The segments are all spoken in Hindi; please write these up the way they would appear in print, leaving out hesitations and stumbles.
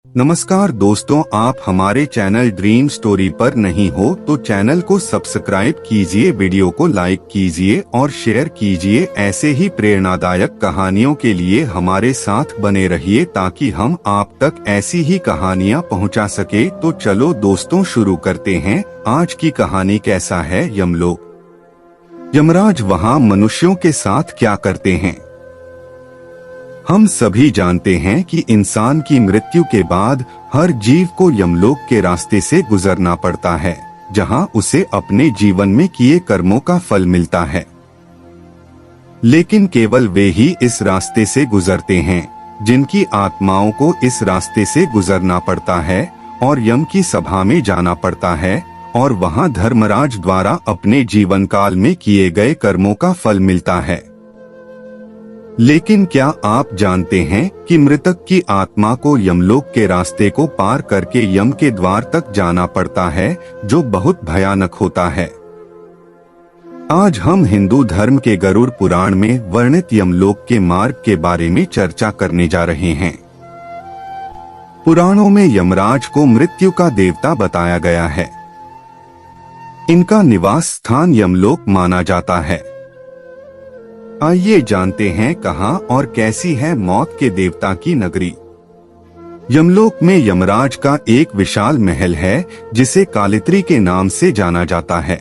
नमस्कार दोस्तों, आप हमारे चैनल ड्रीम स्टोरी पर नहीं हो तो चैनल को सब्सक्राइब कीजिए, वीडियो को लाइक कीजिए और शेयर कीजिए। ऐसे ही प्रेरणादायक कहानियों के लिए हमारे साथ बने रहिए ताकि हम आप तक ऐसी ही कहानियां पहुंचा सके। तो चलो दोस्तों शुरू करते हैं। आज की कहानी कैसा है यमलोक। यमराज वहां मनुष्यों के साथ क्या करते हैं। हम सभी जानते हैं कि इंसान की मृत्यु के बाद हर जीव को यमलोक के रास्ते से गुजरना पड़ता है, जहां उसे अपने जीवन में किए कर्मों का फल मिलता है। लेकिन केवल वे ही इस रास्ते से गुजरते हैं जिनकी आत्माओं को इस रास्ते से गुजरना पड़ता है और यम की सभा में जाना पड़ता है और वहां धर्मराज द्वारा अपने जीवन काल में किए गए कर्मों का फल मिलता है। लेकिन क्या आप जानते हैं कि मृतक की आत्मा को यमलोक के रास्ते को पार करके यम के द्वार तक जाना पड़ता है, जो बहुत भयानक होता है। आज हम हिंदू धर्म के गरुड़ पुराण में वर्णित यमलोक के मार्ग के बारे में चर्चा करने जा रहे हैं। पुराणों में यमराज को मृत्यु का देवता बताया गया है। इनका निवास स्थान यमलोक माना जाता है। आइए जानते हैं कहां और कैसी है मौत के देवता की नगरी। यमलोक में यमराज का एक विशाल महल है जिसे कालित्री के नाम से जाना जाता है।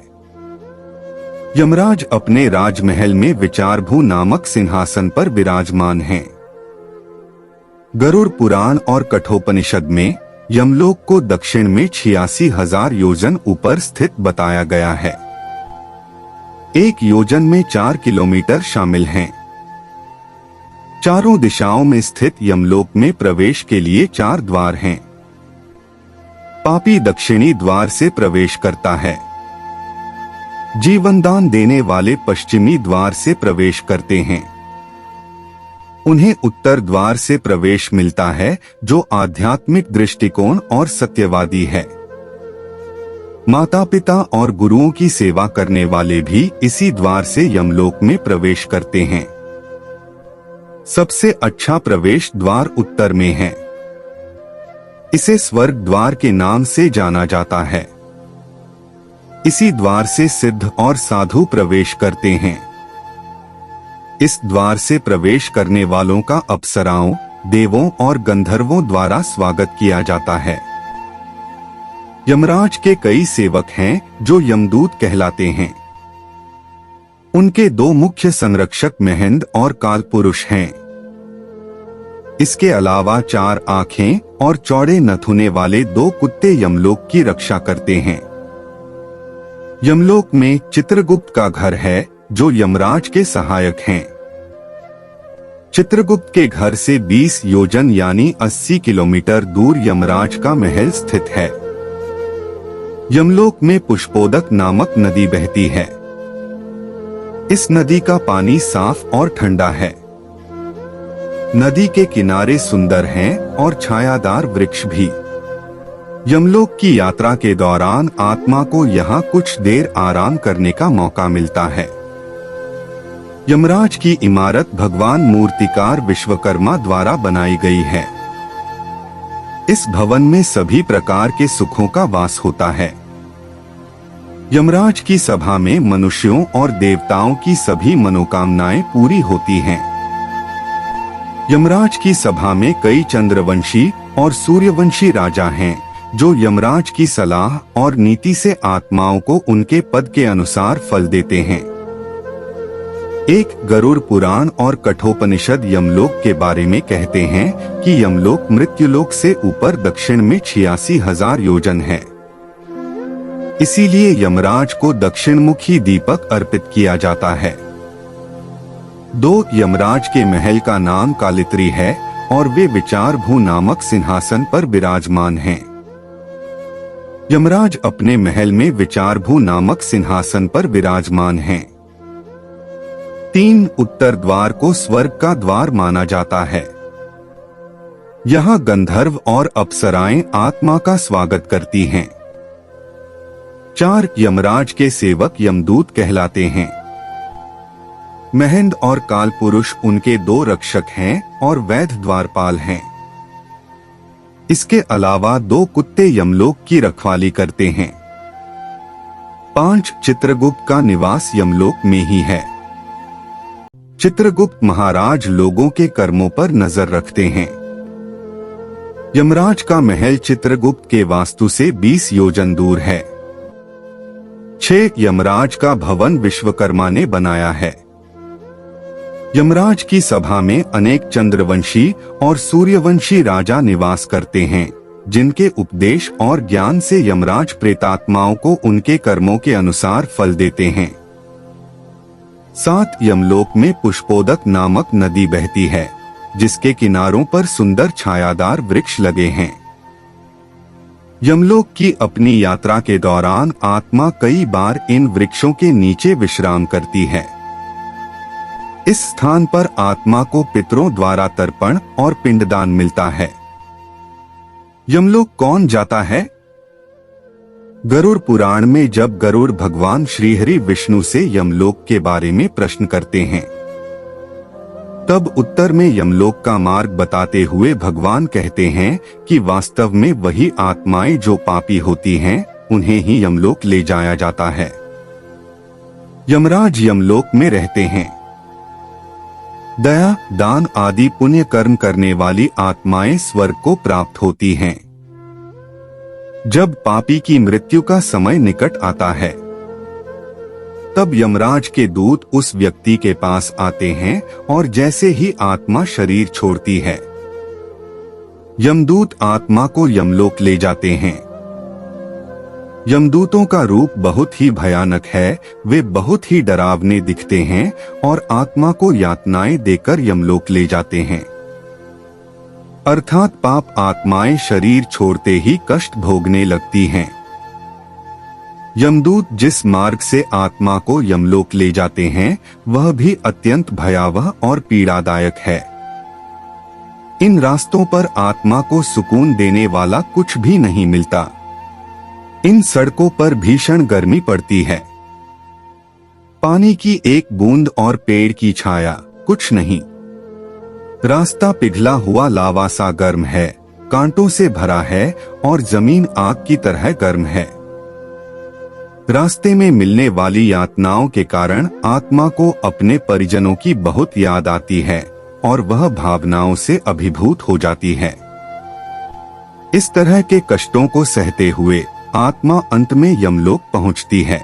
यमराज अपने राजमहल में विचारभू नामक सिंहासन पर विराजमान हैं। गरुड़ पुराण और कठोपनिषद में यमलोक को दक्षिण में 86,000 योजन ऊपर स्थित बताया गया है। एक योजन में 4 किलोमीटर शामिल हैं। चारों दिशाओं में स्थित यमलोक में प्रवेश के लिए 4 द्वार हैं। पापी दक्षिणी द्वार से प्रवेश करता है। जीवनदान देने वाले पश्चिमी द्वार से प्रवेश करते हैं। उन्हें उत्तर द्वार से प्रवेश मिलता है, जो आध्यात्मिक दृष्टिकोण और सत्यवादी है। माता पिता और गुरुओं की सेवा करने वाले भी इसी द्वार से यमलोक में प्रवेश करते हैं। सबसे अच्छा प्रवेश द्वार उत्तर में है। इसे स्वर्ग द्वार के नाम से जाना जाता है। इसी द्वार से सिद्ध और साधु प्रवेश करते हैं। इस द्वार से प्रवेश करने वालों का अप्सराओं, देवों और गंधर्वों द्वारा स्वागत किया जाता है। यमराज के कई सेवक हैं जो यमदूत कहलाते हैं। उनके 2 मुख्य संरक्षक महंद और कालपुरुष हैं। इसके अलावा 4 आंखें और चौड़े नथुने वाले 2 कुत्ते यमलोक की रक्षा करते हैं। यमलोक में चित्रगुप्त का घर है, जो यमराज के सहायक हैं। चित्रगुप्त के घर से 20 योजन यानी 80 किलोमीटर दूर यमराज का महल स्थित है। यमलोक में पुष्पोदक नामक नदी बहती है। इस नदी का पानी साफ और ठंडा है। नदी के किनारे सुंदर हैं और छायादार वृक्ष भी। यमलोक की यात्रा के दौरान आत्मा को यहाँ कुछ देर आराम करने का मौका मिलता है। यमराज की इमारत भगवान मूर्तिकार विश्वकर्मा द्वारा बनाई गई है। इस भवन में सभी प्रकार के सुखों का वास होता है। यमराज की सभा में मनुष्यों और देवताओं की सभी मनोकामनाएं पूरी होती हैं। यमराज की सभा में कई चंद्रवंशी और सूर्यवंशी राजा हैं, जो यमराज की सलाह और नीति से आत्माओं को उनके पद के अनुसार फल देते हैं। एक गरुड़ पुराण और कठोपनिषद यमलोक के बारे में कहते हैं कि यमलोक मृत्युलोक से ऊपर दक्षिण में 86,000 योजन है। इसीलिए यमराज को दक्षिणमुखी दीपक अर्पित किया जाता है। 2 यमराज के महल का नाम कालित्री है और वे विचारभू नामक सिंहासन पर विराजमान हैं। यमराज अपने महल में विचारभू नामक सिंहासन पर विराजमान हैं। 3 उत्तर द्वार को स्वर्ग का द्वार माना जाता है। यहाँ गंधर्व और अप्सराएं आत्मा का स्वागत करती हैं। 4 यमराज के सेवक यमदूत कहलाते हैं। महंद और कालपुरुष उनके 2 रक्षक हैं और वैध द्वारपाल हैं। इसके अलावा 2 कुत्ते यमलोक की रखवाली करते हैं। 5 चित्रगुप्त का निवास यमलोक में ही है। चित्रगुप्त महाराज लोगों के कर्मों पर नजर रखते हैं। यमराज का महल चित्रगुप्त के वास्तु से 20 योजन दूर है। 6 यमराज का भवन विश्वकर्मा ने बनाया है। यमराज की सभा में अनेक चंद्रवंशी और सूर्यवंशी राजा निवास करते हैं, जिनके उपदेश और ज्ञान से यमराज प्रेतात्माओं को उनके कर्मों के अनुसार फल देते हैं। 7 यमलोक में पुष्पोदक नामक नदी बहती है, जिसके किनारों पर सुंदर छायादार वृक्ष लगे हैं। यमलोक की अपनी यात्रा के दौरान आत्मा कई बार इन वृक्षों के नीचे विश्राम करती है। इस स्थान पर आत्मा को पितरों द्वारा तर्पण और पिंडदान मिलता है। यमलोक कौन जाता है? गरुड़ पुराण में जब गरुड़ भगवान श्रीहरि विष्णु से यमलोक के बारे में प्रश्न करते हैं, तब उत्तर में यमलोक का मार्ग बताते हुए भगवान कहते हैं कि वास्तव में वही आत्माएं जो पापी होती हैं, उन्हें ही यमलोक ले जाया जाता है। यमराज यमलोक में रहते हैं। दया, दान आदि पुण्य कर्म करने वाली आत्माएं स्वर्ग को प्राप्त होती हैं। जब पापी की मृत्यु का समय निकट आता है, तब यमराज के दूत उस व्यक्ति के पास आते हैं और जैसे ही आत्मा शरीर छोड़ती है, यमदूत आत्मा को यमलोक ले जाते हैं। यमदूतों का रूप बहुत ही भयानक है। वे बहुत ही डरावने दिखते हैं और आत्मा को यातनाएं देकर यमलोक ले जाते हैं। अर्थात पाप आत्माएं शरीर छोड़ते ही कष्ट भोगने लगती हैं। यमदूत जिस मार्ग से आत्मा को यमलोक ले जाते हैं, वह भी अत्यंत भयावह और पीड़ादायक है। इन रास्तों पर आत्मा को सुकून देने वाला कुछ भी नहीं मिलता। इन सड़कों पर भीषण गर्मी पड़ती है। पानी की एक बूंद और पेड़ की छाया, कुछ नहीं। रास्ता पिघला हुआ लावा सा गर्म है, कांटों से भरा है और जमीन आग की तरह गर्म है। रास्ते में मिलने वाली यातनाओं के कारण आत्मा को अपने परिजनों की बहुत याद आती है और वह भावनाओं से अभिभूत हो जाती है। इस तरह के कष्टों को सहते हुए आत्मा अंत में यमलोक पहुंचती है।